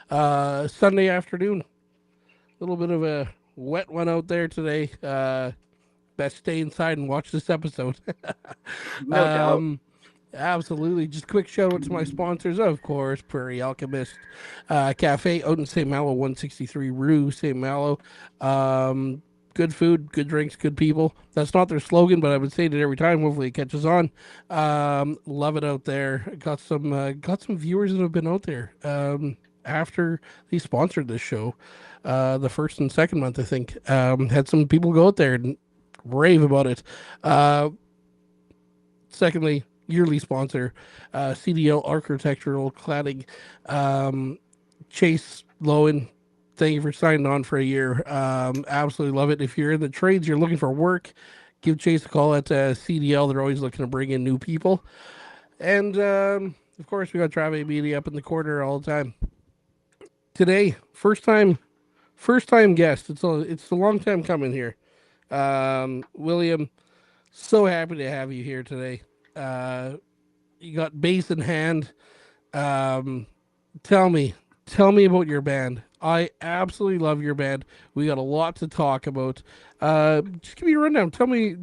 Sunday afternoon. A little bit of a wet one out there today. Best stay inside and watch this episode. No doubt. um, Absolutely. Just quick shout out to my sponsors, of course, Prairie Alchemist Cafe out in St. Malo, 163 Rue, St. Malo. Good food, good drinks, good people. That's not their slogan, but I would say it every time. Hopefully, it catches on. Love it out there. Got some viewers that have been out there after they sponsored this show. The first and second month, I think, had some people go out there and rave about it. Uh, Secondly, yearly sponsor, CDL Architectural Cladding. Um, Chase Lowen, thank you for signing on for a year. Absolutely love it. If you're in the trades, you're looking for work, give Chase a call at CDL. They're always looking to bring in new people. And of course, we got Trave Media up in the corner all the time. Today, first time guest. It's a long time coming here. William, so happy to have you here today. Uh, you got bass in hand. Um, tell me, tell me about your band. I absolutely love your band. We got a lot to talk about. Just give me a rundown. Tell me,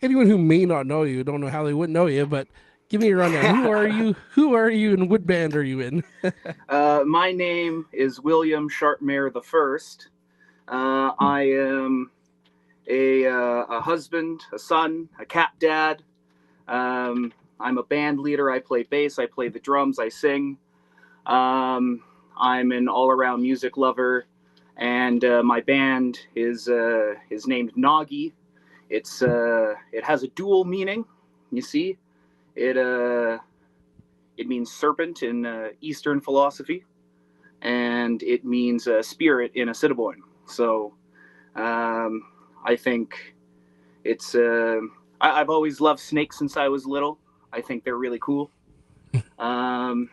anyone who may not know you, don't know how they wouldn't know you, but give me a rundown. Who are you? Who are you, and what band are you in? My name is William Sharpmare the First. I am a husband, a son, a cat dad. I'm a band leader. I play bass. I play the drums. I sing. I'm an all-around music lover, and my band is named Nagi. It has a dual meaning. You see, it it means serpent in Eastern philosophy, and it means spirit in Assiniboine. So um, I think it's. I've always loved snakes since I was little. I think they're really cool. Um,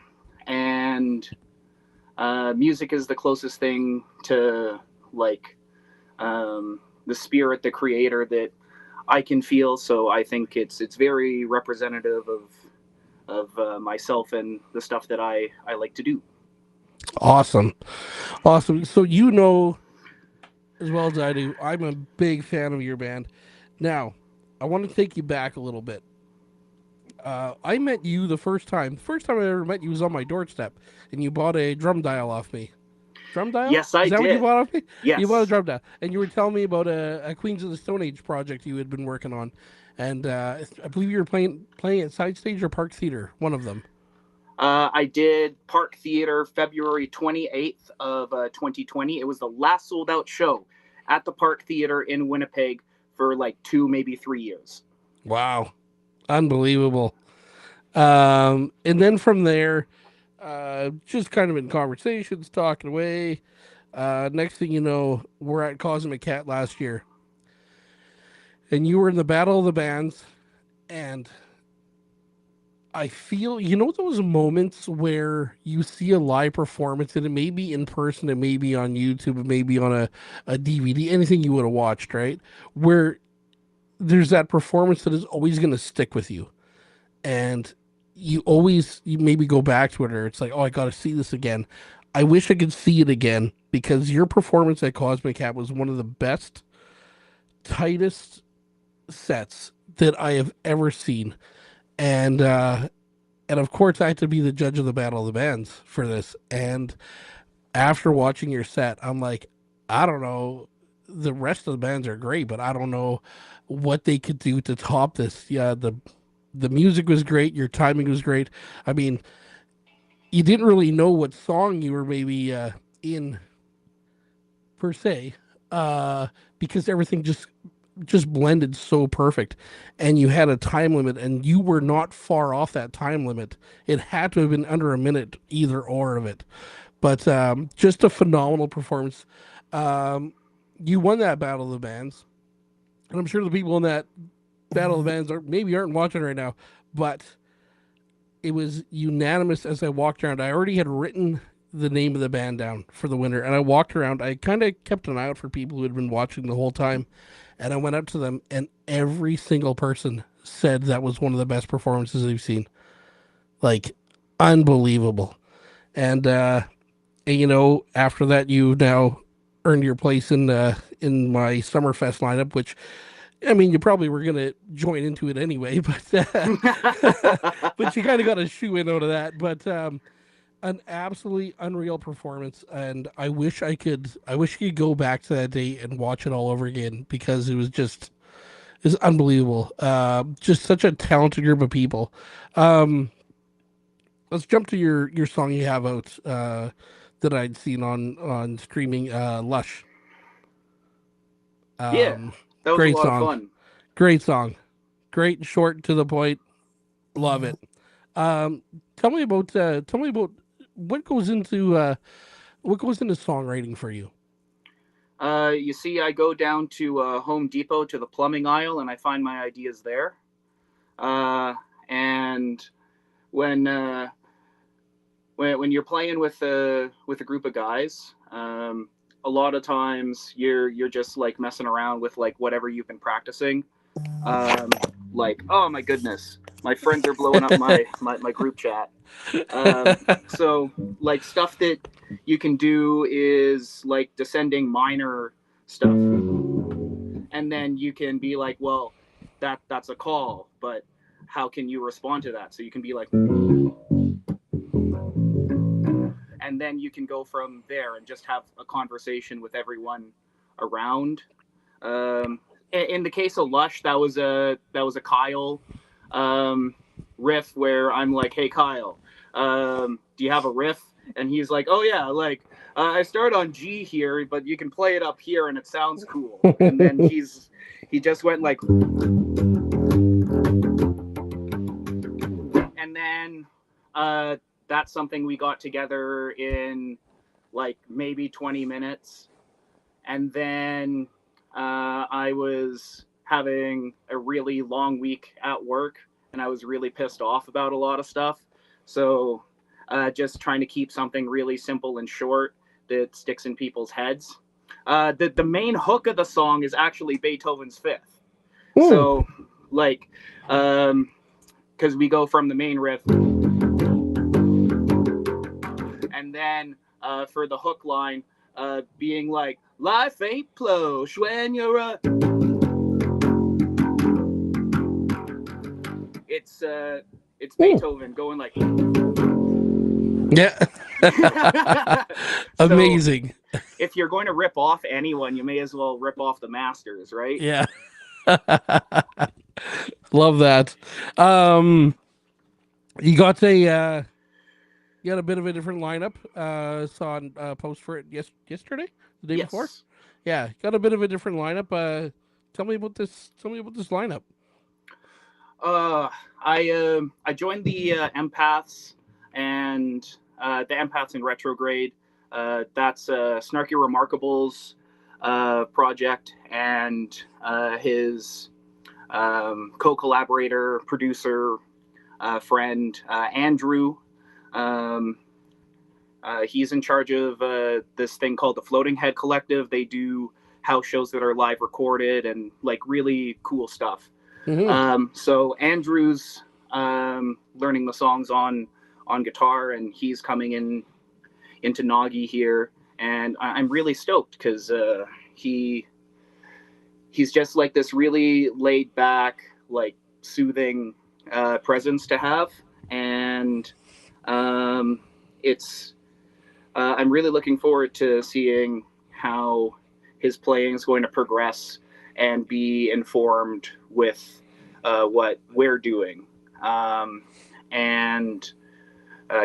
and music is the closest thing to like the spirit, the creator that I can feel. So I think it's very representative of myself and the stuff that I like to do. Awesome, awesome. So you know as well as I do, I'm a big fan of your band. Now, I want to take you back a little bit. I met you the first time. The first time I ever met you was on my doorstep, and you bought a drum dial off me. Drum dial? Yes, I Is that what you did. bought off me? You bought a Yes. drum dial, and you were telling me about a Queens of the Stone Age project you had been working on, and I believe you were playing at Side Stage or Park Theater, one of them. I did Park Theater February 28th of 2020. It was the last sold out show at the Park Theater in Winnipeg for like 2, maybe 3 years. Wow, unbelievable. And then from there, just kind of in conversations, talking away. Next thing you know, we're at Cosmic Cat last year, and you were in the Battle of the Bands, and I feel those moments where you see a live performance, and it may be in person, it may be on YouTube, it may be on a DVD, anything you would have watched, right? Where there's that performance that is always going to stick with you, and you maybe go back to it, or it's like, oh, I got to see this again. I wish I could see it again because your performance at Cosmic Cat was one of the best, tightest sets that I have ever seen, and of course I had to be the judge of the Battle of the Bands for this. And after watching your set, I'm like, I don't know. The rest of the bands are great, but I don't know what they could do to top this. Yeah, the music was great. Your timing was great. I mean, you didn't really know what song you were maybe in per se, uh, because everything just blended so perfect, and you had a time limit, and you were not far off that time limit. It had to have been under a minute, either or of it. But just a phenomenal performance. Um, you won that Battle of the Bands, and I'm sure the people in that Battle of the Bands aren't watching right now, but it was unanimous as I walked around. I already had written the name of the band down for the winner, and I walked around. I kind of kept an eye out for people who had been watching the whole time, and I went up to them, and every single person said that was one of the best performances they've seen. Like, unbelievable. And And after that, you now earned your place in my Summerfest lineup, which I mean, you probably were gonna join into it anyway, but you kind of got a shoe in out of that. But an absolutely unreal performance, and I wish you could go back to that day and watch it all over again because it's unbelievable. Just such a talented group of people. Um, let's jump to your song you have out that I'd seen on streaming. Lush. Yeah, Um, that was a great lot of song. fun. Great song. Great, short, to the point. Love it. Um, tell me about what goes into songwriting for you. You see, I go down to Home Depot to the plumbing aisle, and I find my ideas there. And when when you're playing with a group of guys, a lot of times you're just like messing around with like whatever you've been practicing. Um, like, oh my goodness, my friends are blowing up my group chat. So like stuff that you can do is like descending minor stuff, and then you can be like, well, that's a call, but how can you respond to that? So you can be like, and then you can go from there and just have a conversation with everyone around. Um, in the case of Lush, that was a Kyle riff where I'm like, hey Kyle, do you have a riff? And he's like, oh yeah, like I start on G here, but you can play it up here and it sounds cool. And then he just went like, and then that's something we got together in like maybe 20 minutes. And then I was having a really long week at work, and I was really pissed off about a lot of stuff. So just trying to keep something really simple and short that sticks in people's heads. The main hook of the song is actually Beethoven's Fifth. Hmm. So like because we go from the main riff, and then for the hook line, being like, life ain't plush when you're a. It's Hmm. Beethoven going like. Yeah. So Amazing. if you're going to rip off anyone, you may as well rip off the masters, right? Yeah. Love that. Um, you got a bit of a different lineup. Saw a post for it yesterday, the day before. Yes. Yeah, got a bit of a different lineup. Tell me about this. Tell me about this lineup. Uh, I joined the empaths and the empaths in retrograde. That's Snarky Remarkables project, and his co-collaborator, producer, friend Andrew. Um, he's in charge of this thing called the Floating Head Collective. They do house shows that are live recorded and like really cool stuff. Hmm. So Andrew's learning the songs on guitar, and he's coming into Nagi here, and I'm really stoked because he he's just like this really laid back, like soothing presence to have, and um, it's I'm really looking forward to seeing how his playing is going to progress and be informed with what we're doing. And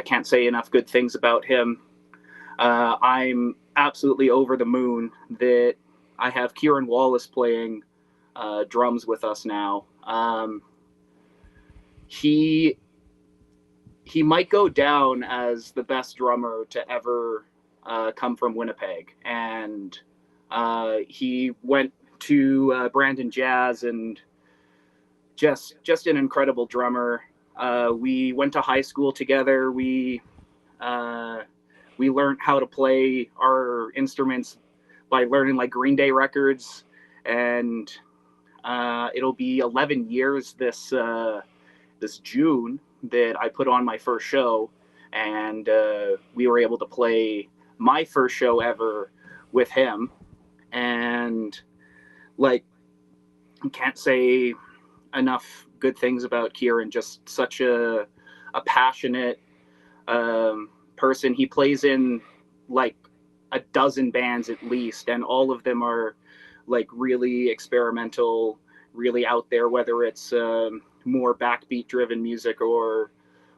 can't say enough good things about him. I'm absolutely over the moon that I have Kieran Wallace playing drums with us now. He he might go down as the best drummer to ever come from Winnipeg, and he went to Brandon Jazz, and just an incredible drummer. We went to high school together. Uh, we learned how to play our instruments by learning like Green Day records, and it'll be 11 years this June that I put on my first show, and we were able to play my first show ever with him, and like can't say enough good things about Kieran. Just such a passionate person. He plays in like a dozen bands at least, and all of them are like really experimental, really out there. Whether it's more backbeat driven music or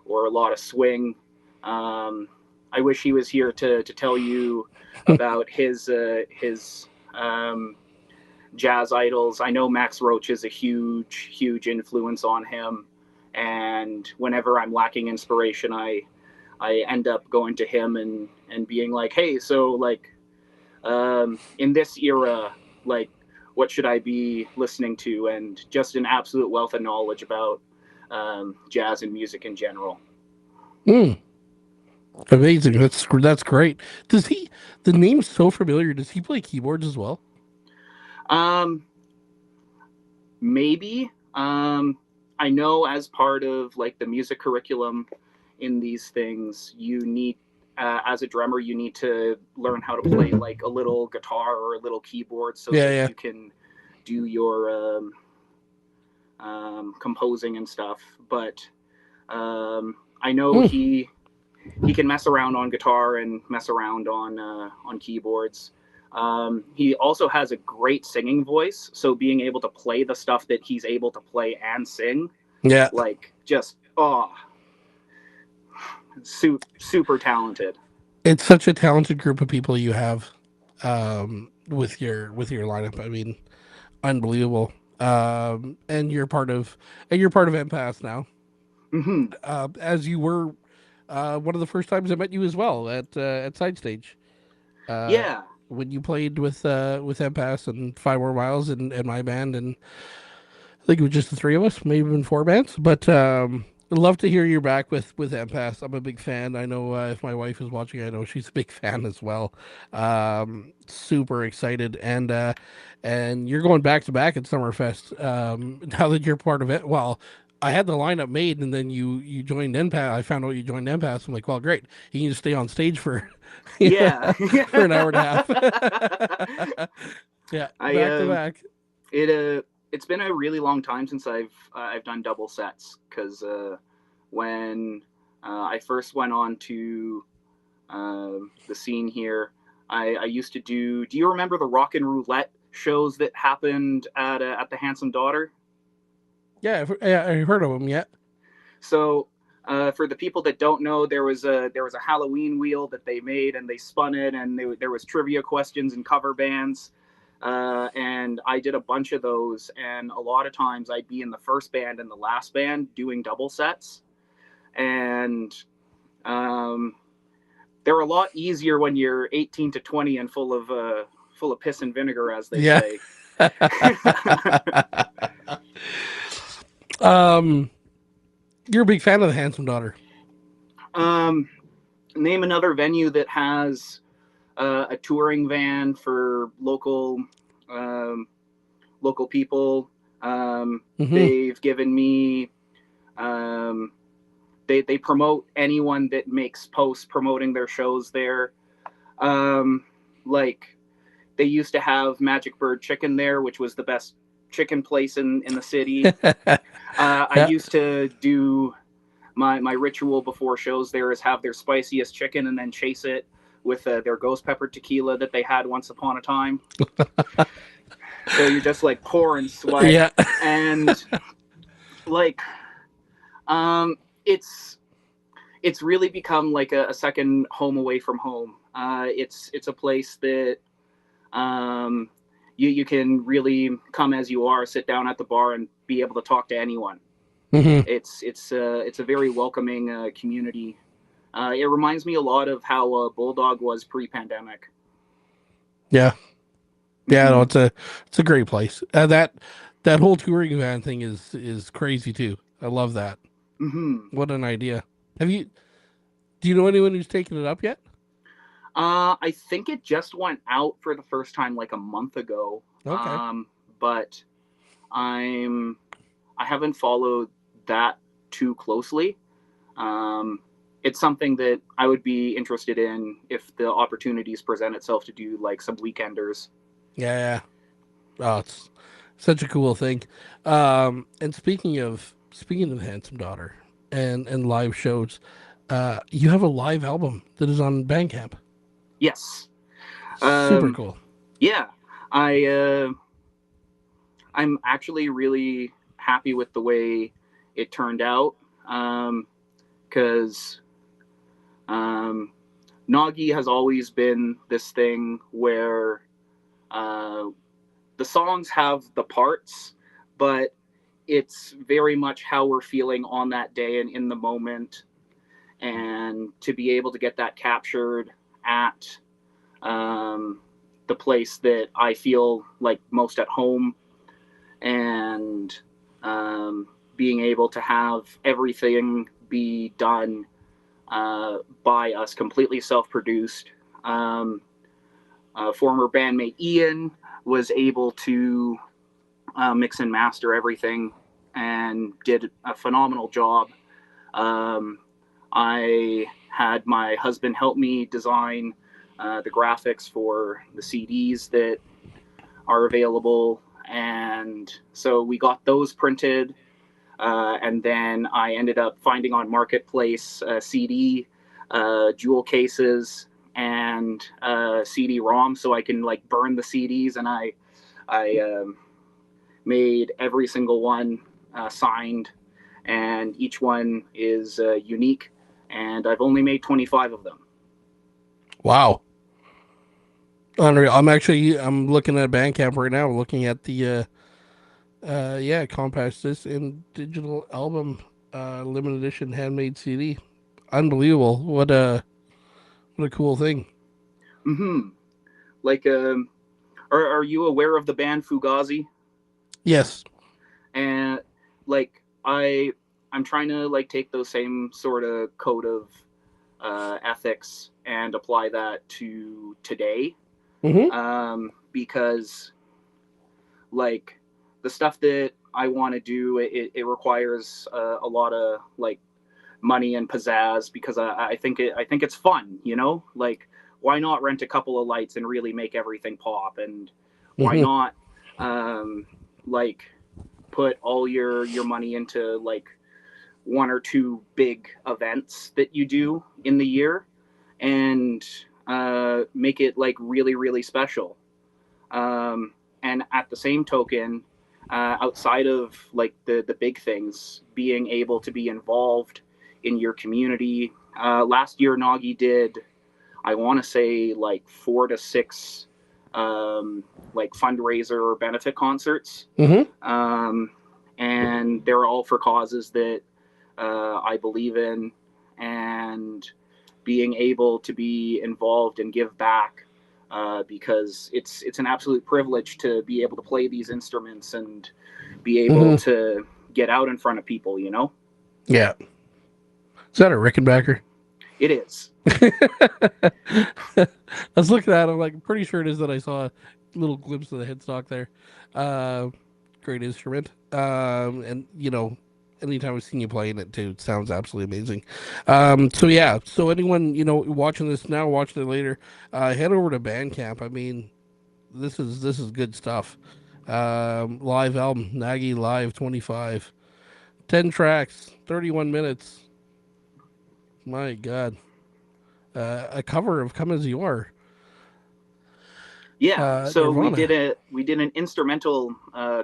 a lot of swing. I wish he was here to tell you about his jazz idols. I know Max Roach is a huge influence on him, and whenever I'm lacking inspiration, I end up going to him and being like, hey, so like in this era, like what should I be listening to? And just an absolute wealth of knowledge about jazz and music in general. Hmm. Amazing. That's great. Does he? The name's so familiar. Does he play keyboards as well? Um, Maybe. I know as part of like the music curriculum in these things, you need, as a drummer, you need to learn how to play like a little guitar or a little keyboard so Yeah, that yeah. you can do your composing and stuff. But I know Hmm. he can mess around on guitar and mess around on keyboards. He also has a great singing voice, so being able to play the stuff that he's able to play and sing, Yeah. like just super talented. It's such a talented group of people you have with your lineup. I mean, unbelievable. And you're part of Empath now. Hmm. As you were one of the first times I met you as well at Side Stage. Uh, Yeah, when you played with Empath and Five More Miles and my band, and I think it was just the three of us, maybe even four bands. But I'd love to hear you back with Empath. I'm a big fan. I know if my wife is watching, I know she's a big fan as well. Super excited, and you're going back to back at Summerfest. Now that you're part of it, well. I had the lineup made, and then you joined Empath. I found out you joined Empath. I'm like, well, great. You can just stay on stage for yeah. for an hour and a half. Yeah, I back to back. it it's been a really long time since I've done double sets because when I first went on to the scene here, I used to do. Do you remember the Rock and Roulette shows that happened at the Handsome Daughter? Yeah, I heard of them. Yeah. So for the people that don't know, there was a Halloween wheel that they made and they spun it, and there was trivia questions and cover bands. And I did a bunch of those, and a lot of times I'd be in the first band and the last band doing double sets, and um, they're a lot easier when you're 18 to 20 and full of piss and vinegar, as they Yeah. say. um, you're a big fan of the Handsome Daughter. um, Name another venue that has a touring van for um, local people. Mm-hmm. They've given me. Um, they promote anyone that makes posts promoting their shows there. Um, like they used to have Magic Bird Chicken there, which was the best chicken place in the city. I Yeah. used to do my ritual before shows there is have their spiciest chicken and then chase it with their ghost pepper tequila that they had once upon a time. So you're just like pouring sweat, Yeah. and like um, it's it's really become like a second home away from home. It's a place that um, you can really come as you are, sit down at the bar, and be able to talk to anyone. Mm-hmm. It's a very welcoming community. It reminds me a lot of how Bulldog was pre-pandemic. Yeah. Yeah. No, Mm-hmm. it's a great place. That whole touring van thing is crazy too. I love that. Mm-hmm. What an idea. Have you? Do you know anyone who's taken it up yet? I think it just went out for the first time like a month ago, Okay. but I haven't followed that too closely. Um, it's something that I would be interested in if the opportunities present itself to do like some weekenders. Yeah, yeah. Oh, it's such a cool thing. And speaking of Handsome Daughter and live shows, you have a live album that is on Bandcamp. Yes. Super Um, cool. yeah. I I'm actually really happy with the way it turned out. Because um, Nagi has always been this thing where uh, the songs have the parts, but it's very much how we're feeling on that day and in the moment. And to be able to get that captured at um, the place that I feel like most at home, and um, being able to have everything be done by us, completely self produced. Um, Former bandmate Ian was able to mix and master everything and did a phenomenal job. Um, I had my husband help me design the graphics for the CDs that are available. And so we got those printed. And then I ended up finding on Marketplace CD, jewel cases, and CD-ROM, so I can like burn the CDs. And I made every single one signed, and each one is unique. And I've only made 25 of them. Wow. Unreal. I'm looking at Bandcamp right now, looking at the yeah, compact disc and digital album limited edition handmade CD. Unbelievable. What a cool thing. Mm-hmm. Like, are you aware of the band Fugazi? Yes. And like, I'm trying to like take those same sort of code of ethics and apply that to today, Mhm. because like the stuff that I want to do, it requires a lot of like money and pizzazz, because I think it's fun, you know, like why not rent a couple of lights and really make everything pop, and why Mhm. not um, like put all your money into like one or two big events that you do in the year, and make it like really really special. And at the same token, outside of like the big things, being able to be involved in your community. Last year, Nagi did, I want to say, like 4 to 6 like fundraiser or benefit concerts, Mhm. um, and they're all for causes that I believe in, and being able to be involved and give back, because it's an absolute privilege to be able to play these instruments and be able Mhm. to get out in front of people. You know, Yeah. Is that a Rickenbacker? it is. I was looking at it, I'm like pretty sure it is that I saw a little glimpse of the headstock there. Uh, Great instrument. And anytime I've seen you playing it too, it sounds absolutely amazing. So yeah, so anyone, watching this now, watching it later, head over to Bandcamp. I mean, this is good stuff. Live album, Nagi Live 25. 10 tracks, 31 minutes. My God. A cover of Come As You Are, Yeah. So Nirvana. we did an instrumental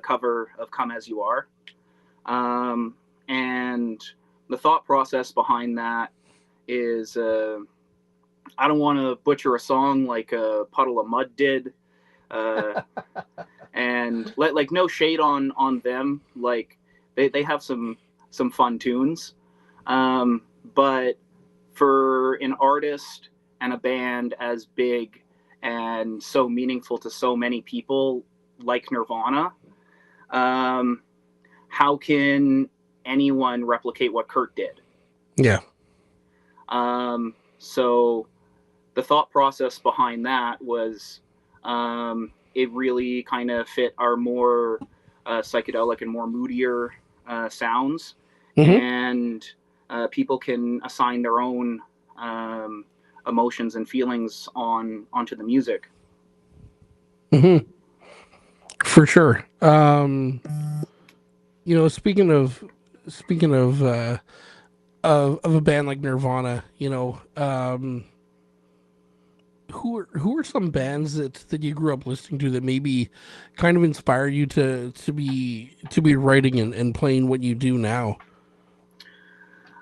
cover of "Come As You Are," and the thought process behind that is, I don't want to butcher a song like Puddle of Mud did, uh, and like no shade on them, like they have some fun tunes, but for an artist and a band as big and so meaningful to so many people like Nirvana, um, how can anyone replicate what Kurt did? Yeah. So the thought process behind that was, it really kind of fit our more psychedelic and more moodier sounds, Hmm. and people can assign their own um, emotions and feelings onto the music. Hmm. For sure. Speaking of a band like Nirvana, who are some bands that you grew up listening to that maybe kind of inspired you to be writing and playing what you do now?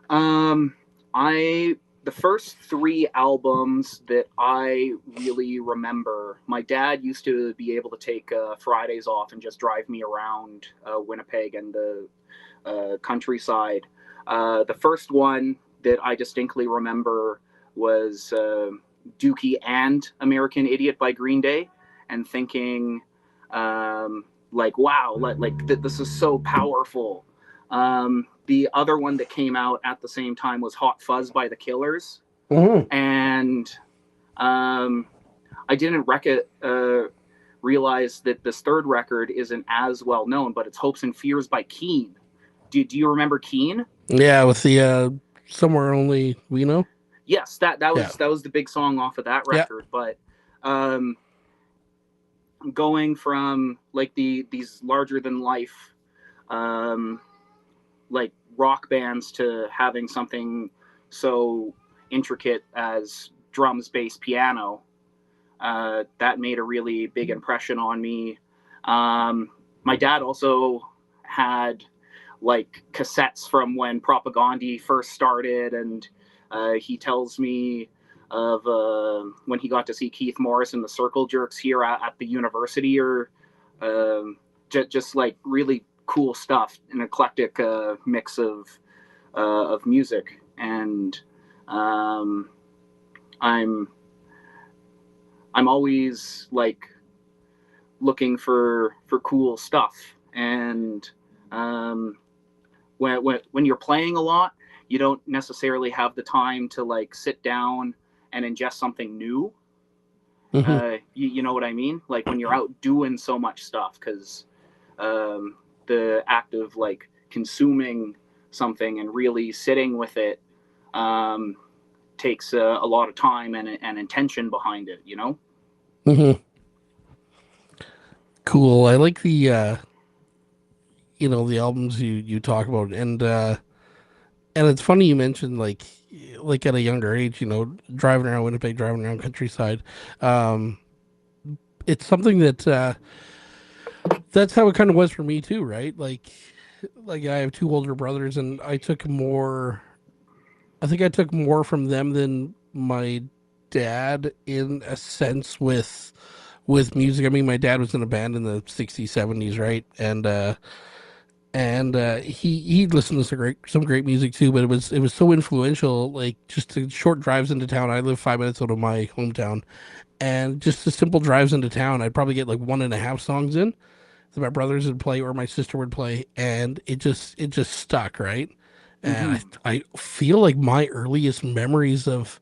Um, I the first three albums that I really remember, my dad used to be able to take Fridays off and just drive me around Winnipeg and the countryside. The first one that I distinctly remember was Dookie and American Idiot by Green Day, and thinking, like, wow, this is so powerful. The other one that came out at the same time was Hot Fuzz by the Killers, Hmm. and um, I didn't realize that this third record isn't as well known, but it's Hopes and Fears by Keane. Do you remember Keane? Yeah, with the somewhere only we know. Yes, Yeah, that was the big song off of that yeah. record. But um, going from like these larger than life um, like rock bands to having something so intricate as drums, bass, piano, that made a really big impression on me. My dad also had like cassettes from when Propaganda first started, and he tells me of when he got to see Keith Morris and the Circle Jerks here at the university, or um, just like really cool stuff, an eclectic mix of music, and um, I'm I'm always like looking for cool stuff, and um, when you're playing a lot, you don't necessarily have the time to like sit down and ingest something new. Hmm. You know what I mean? Like when you're out doing so much stuff, because the act of like consuming something and really sitting with it um, takes a lot of time and intention behind it. You know? Hmm. Cool. I like the albums you talk about, and it's funny you mentioned like at a younger age, driving around Winnipeg, driving around countryside. Um, it's something that's how it kind of was for me too, right? Like I have two older brothers, and I think I took more from them than my dad in a sense with music. I mean, my dad was in a band in the 60s, 70s, right? And he listened to some great music too, but it was so influential. Like just the short drives into town. I live 5 minutes out of my hometown, and just the simple drives into town, I'd probably get like one and a half songs in that my brothers would play or my sister would play, and it just stuck, right? And Mm-hmm. I feel like my earliest memories of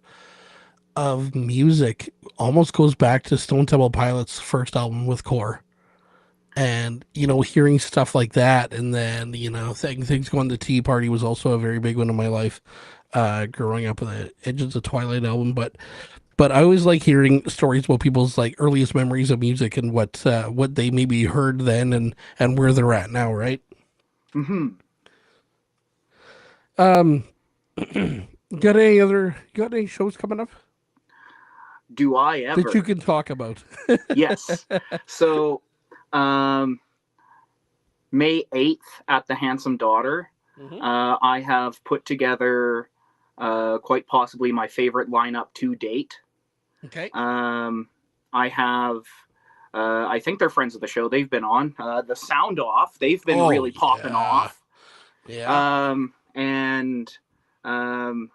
music almost goes back to Stone Temple Pilots' first album with Core. And hearing stuff like that, and then things going to Tea Party was also a very big one in my life. Growing up with the Edges of Twilight album, but I always like hearing stories about people's like earliest memories of music and what they maybe heard then and where they're at now, right? Mm-hmm. Um, got any shows coming up Do I that you ever? can talk about? Yes. So, um, May 8th at the Handsome Daughter, Hmm. I have put together quite possibly my favorite lineup to date. Okay. Um, I have, I think they're friends of the show. They've been on the Sound Off. They've been Oh really popping yeah, off. yeah. And um,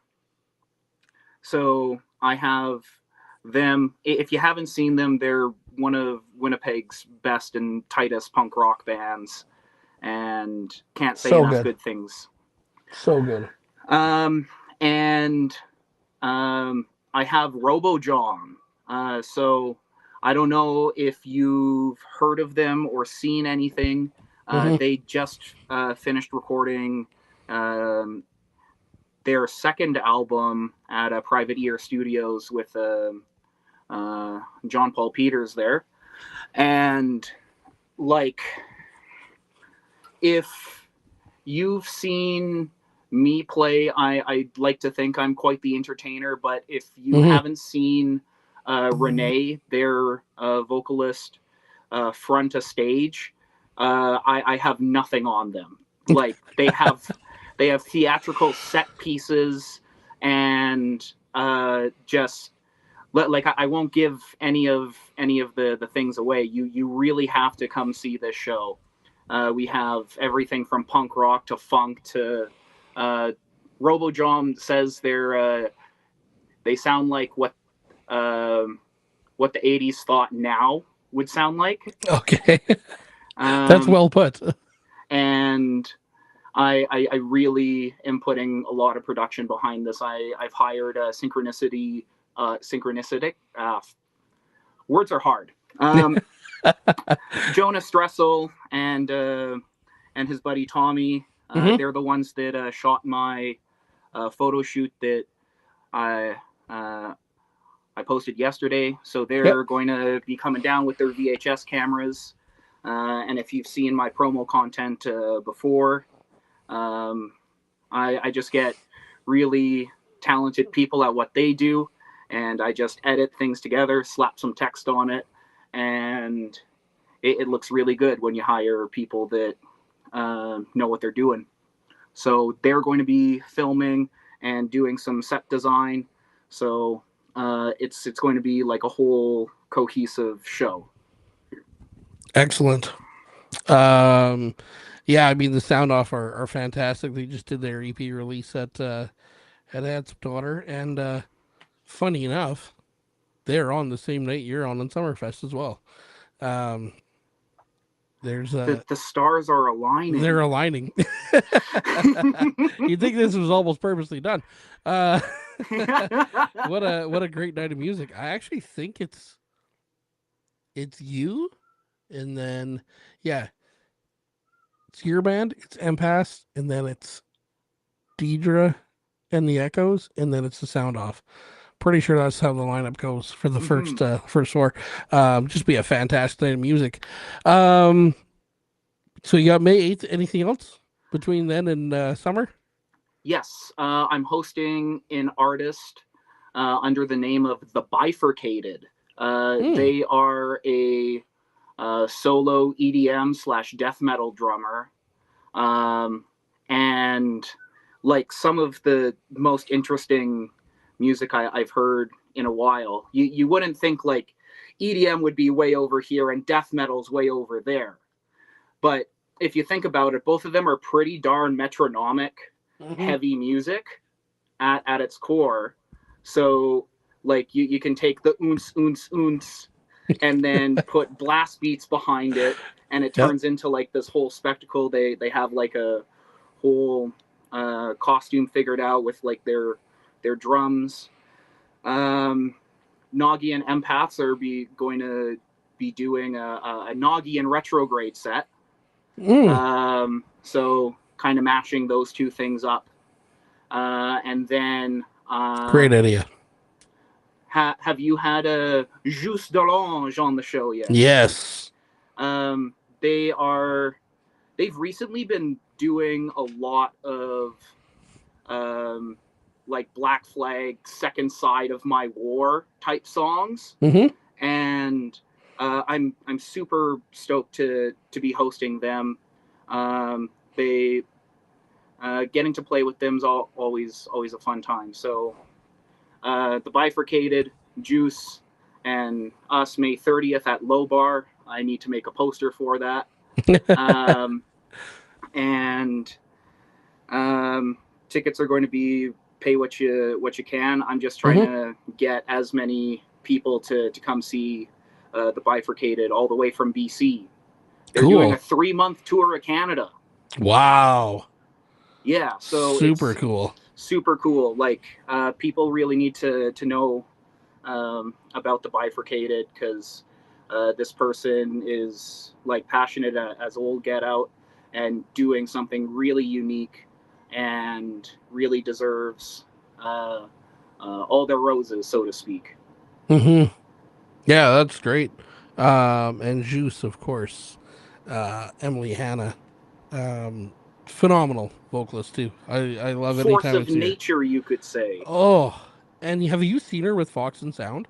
so I have them. If you haven't seen them, they're one of Winnipeg's best and tightest punk rock bands, and can't say So enough good, good things. so good. Um, and I have RoboJom. So I don't know if you've heard of them or seen anything. Hmm. They just finished recording um, their second album at Private Ear Studios with John Paul Peters there. And like, if you've seen me play, I like to think I'm quite the entertainer, but if you Mm-hmm. haven't seen Renee, their vocalist, front a stage, I have nothing on them. Like, they have theatrical set pieces, and just like, I won't give any of the things away. You really have to come see this show. We have everything from punk rock to funk to uh, RoboJom says they sound like what the '80s thought now would sound like. Okay. That's Um, well put. and I really am putting a lot of production behind this. I've hired synchronicity. Words are hard. Jonas Dressel and his buddy Tommy. Mm-hmm. They're the ones that shot my photo shoot that I I posted yesterday. So Yep. they're going to be coming down with their VHS cameras. And if you've seen my promo content before, um, I just get really talented people at what they do, and I just edit things together, slap some text on it, and it looks really good when you hire people that know what they're doing. So they're going to be filming and doing some set design. So it's going to be like a whole cohesive show. Excellent. Um, yeah, I mean the sound off are fantastic. They just did their EP release at Ad's daughter, and funny enough, they're on the same night you're on Summerfest as well. Um, there's The stars are they're aligning. aligning. You'd think this was almost purposely done. Uh, what a great night of music. I actually think it's you, and then yeah, it's your band, it's Empass, and then it's Deidre and the Echoes, and then it's the Sound Off. Pretty sure that's how the lineup goes for the Mm-hmm. first four. Just be a fantastic night of music. Um, so you got May 8th. Anything else between then and summer? Yes, I'm hosting an artist under the name of The Bifurcated. Mm, They are a solo EDM slash death metal drummer. Um, and like some of the most interesting music I've heard in a while. You wouldn't think like EDM would be way over here and death metal's way over there. But if you think about it, both of them are pretty darn metronomic, mm-hmm. heavy music at its core. So like you can take the oons oons oons and then put blast beats behind it, and it Yep. turns into like this whole spectacle. They have like a whole costume figured out with like their drums. Um, Nagi and Empaths are going to be doing a Nagi and retrograde set. Mm, So kind of matching those two things up. And then great idea. have you had a Jus d'Orange on the show yet? Yes. Um, they are they've recently been doing a lot of um, like Black Flag, Second Side of My War type songs, Mm-hmm. and I'm super stoked to be hosting them. They getting to play with them's always a fun time. So the Bifurcated, Juice, and us May 30th at Low Bar. I need to make a poster for that. Um, and tickets are going to be pay what you can. I'm just trying Mm-hmm. to get as many people to come see the Bifurcated all the way from BC. They're doing a Cool. 3-month tour of Canada. Wow. Yeah, so Super it's cool. super cool. Like people really need to know about the Bifurcated, because this person is like passionate as old get out and doing something really unique and really deserves all their roses, so to speak. Mm-hmm. Yeah, that's great. And Juice, of course. Emily Hanna. Um, Phenomenal vocalist too. I love Force anytime I of see her. nature, you could say. Oh, and have you seen her with Fox and Sound,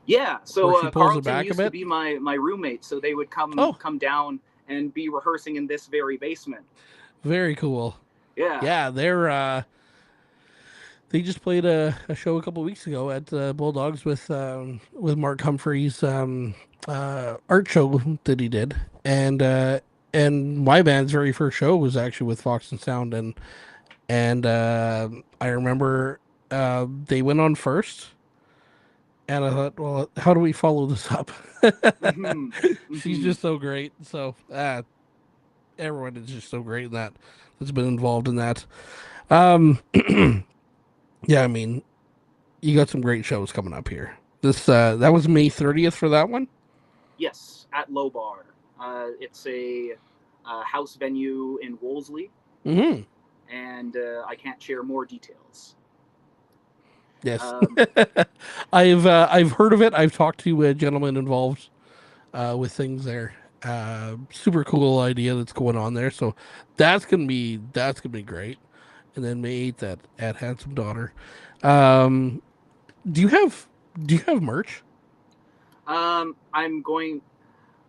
Yeah, where so she pulls it Carlton back a used to bit? be my roommate, so they would Oh, come down and be rehearsing in this very basement. very cool. Yeah, Yeah, they just played a show a couple weeks ago at Bulldogs with Mark Humphrey's art show that he did, and my band's very first show was actually with Fox and Sound, and I remember they went on first, and I thought, well, how do we follow this up? mm-hmm, She's mm-hmm. just so great. So everyone is just so great in that's been involved in that. Um, yeah, I mean, you got some great shows coming up here. This that was May 30th for that one. Yes, at Low Bar. It's a house venue in Wolseley, Mm-hmm. and I can't share more details. Yes, Um, I've heard of it. I've talked to a gentleman involved with things there. Super cool idea that's going on there. So that's gonna be great. And then May 8th at Handsome Daughter. Um, do you have do you have merch? um, I'm going.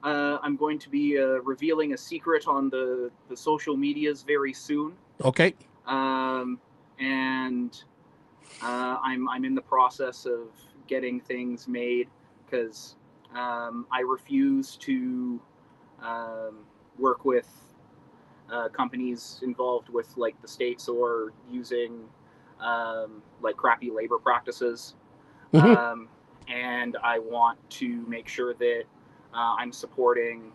I'm going to be revealing a secret on the social medias very soon, Okay. um, and I'm in the process of getting things made because I refuse to um, work with companies involved with like the states or using like crappy labor practices. Mm-hmm. Um, and I want to make sure that I'm supporting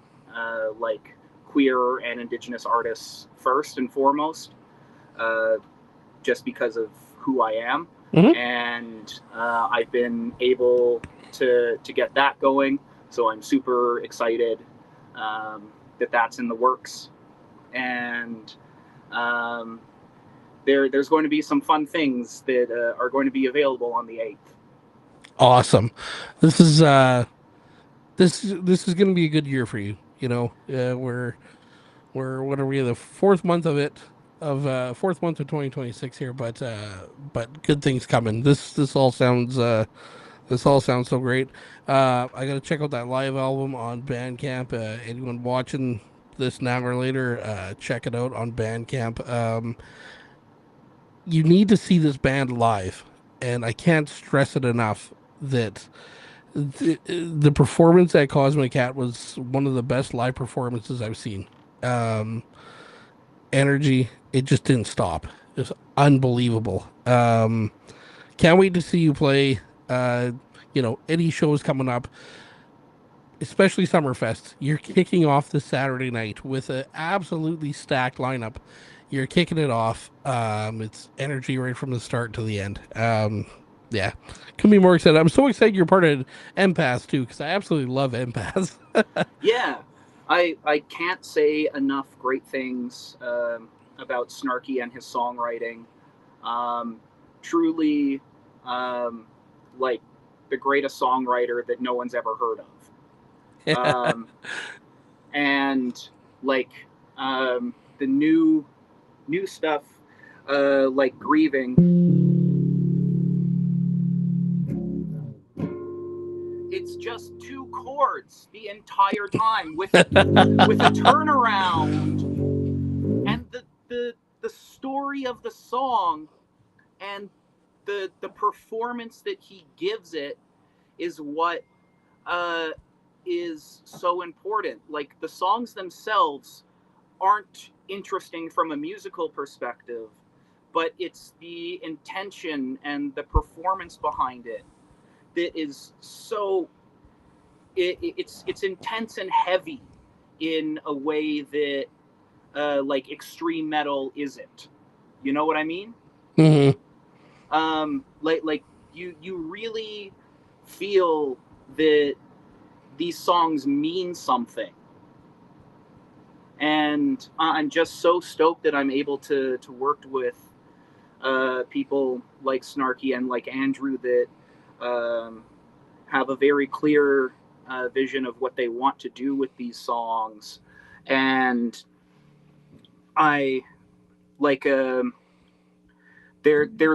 like queer and indigenous artists first and foremost, uh, just because of who I am. Mm-hmm. And I've been able to get that going, so I'm super excited that that's in the works. And um, there's going to be some fun things that are going to be available on the 8th. Awesome. This is this is gonna be a good year for you. You know, we're what are we the fourth month of it of fourth month of 2026 here, but good things coming. This all sounds so great. I got to check out that live album on Bandcamp. Anyone watching this now or later, check it out on Bandcamp. You need to see this band live, and I can't stress it enough that the performance at Cosmic Cat was one of the best live performances I've seen. Um, Energy, it just didn't stop. It was unbelievable. Can't wait to see you play. Any shows coming up, especially Summerfest. You're kicking off this Saturday night with an absolutely stacked lineup. You're kicking it off. It's energy right from the start to the end. Yeah, couldn't be more excited. I'm so excited you're part of Empath too, because I absolutely love Empath. Yeah, I can't say enough great things about Snarky and his songwriting. Um, truly, um, like the greatest songwriter that no one's ever heard of. And like the new stuff, like Grieving, it's just two chords the entire time with a turnaround, and the story of the song and the performance that he gives it is what uh, is so important. Like the songs themselves aren't interesting from a musical perspective, but it's the intention and the performance behind it that is so it's intense and heavy in a way that like extreme metal isn't. You know what I mean? Hmm. Like you really feel that these songs mean something, and I'm just so stoked that I'm able to work with people like Snarky and like Andrew that um, have a very clear vision of what they want to do with these songs, and I like their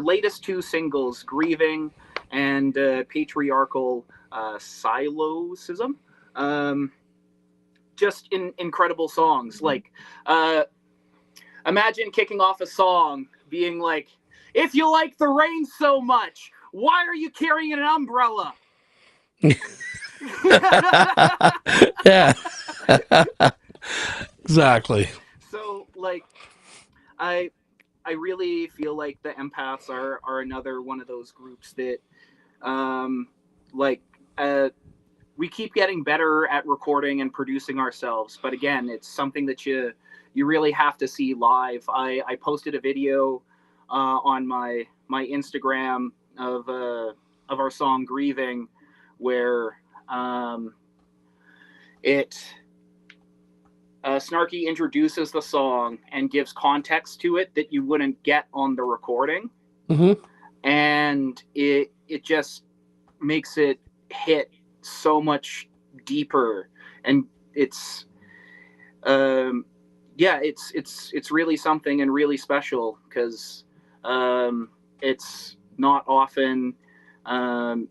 latest two singles, "Grieving" and "Patriarchal Silosism." Um, just incredible songs. Like, uh, imagine kicking off a song being like, "If you like the rain so much, why are you carrying an umbrella?" Yeah. Exactly. So, like, I I really feel like the empaths are another one of those groups that um like uh we keep getting better at recording and producing ourselves, but again, it's something that you really have to see live. I posted a video on my Instagram of our song "Grieving," where it Snarky introduces the song and gives context to it that you wouldn't get on the recording, Hmm. and it just makes it hit so much deeper, and it's um yeah, it's really something and really special because it's not often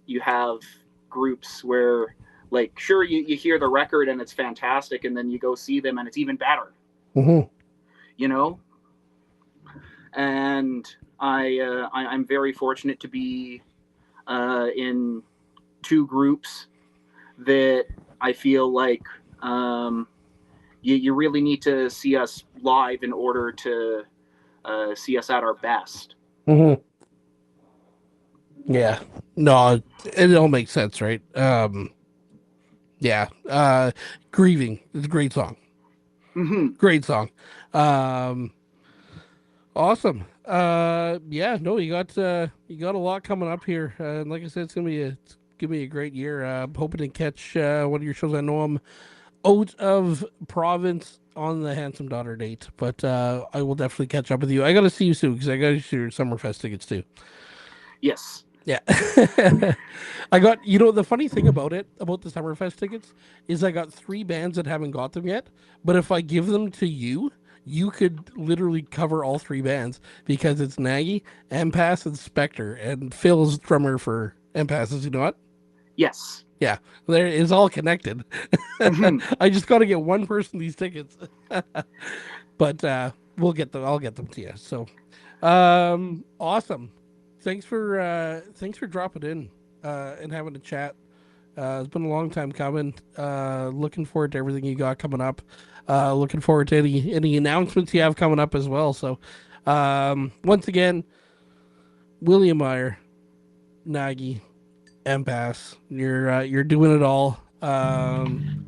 you have groups where, like, sure, you hear the record and it's fantastic, and then you go see them and it's even better, Hmm. you know. And I'm very fortunate to be in two groups that I feel like um, you really need to see us live in order to see us at our best. Hmm. Yeah. No, it all makes sense, right? Yeah. Grieving is a great song. Mm-hmm. Great song. Um, awesome. Yeah, no, you got a lot coming up here. And like I said, it's gonna be a great year. I'm hoping to catch one of your shows. I know I'm out of province on the Handsome Daughter date, but I will definitely catch up with you. I got to see you soon because I got to see your Summerfest tickets too. Yes. Yeah. I got, the funny thing about it, about the Summerfest tickets, is I got three bands that haven't got them yet. But if I give them to you, you could literally cover all three bands because it's Nagi, Empass, and Spectre. And Phil's drummer for Empass, is he not? Yes. Yeah, there is all connected. Mm-hmm. I just got to get one person these tickets, but I'll get them to you. So, awesome. Thanks for dropping in and having a chat. It's been a long time coming. Looking forward to everything you got coming up. Looking forward to any announcements you have coming up as well. So, once again, William Meyer, Nagi, Empass. You're doing it all.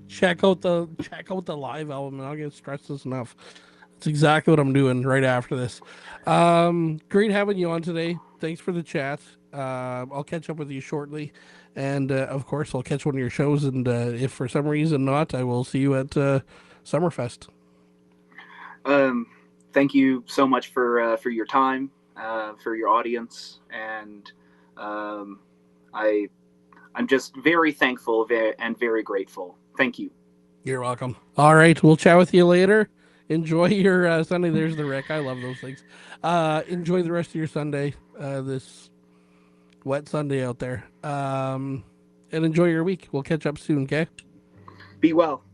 Check out the live album. And I'll get stressed this enough. That's exactly what I'm doing right after this. Great having you on today. Thanks for the chat. I'll catch up with you shortly, and of course I'll catch one of your shows. And if for some reason not, I will see you at Summerfest. Um, Thank you so much for your time, for your audience, and um, I I'm just very thankful and very grateful. Thank you. You're welcome. All right, we'll chat with you later. Enjoy your Sunday. There's the Rick. I love those things. Enjoy the rest of your Sunday. This wet Sunday out there. And enjoy your week. We'll catch up soon. Okay. Be well.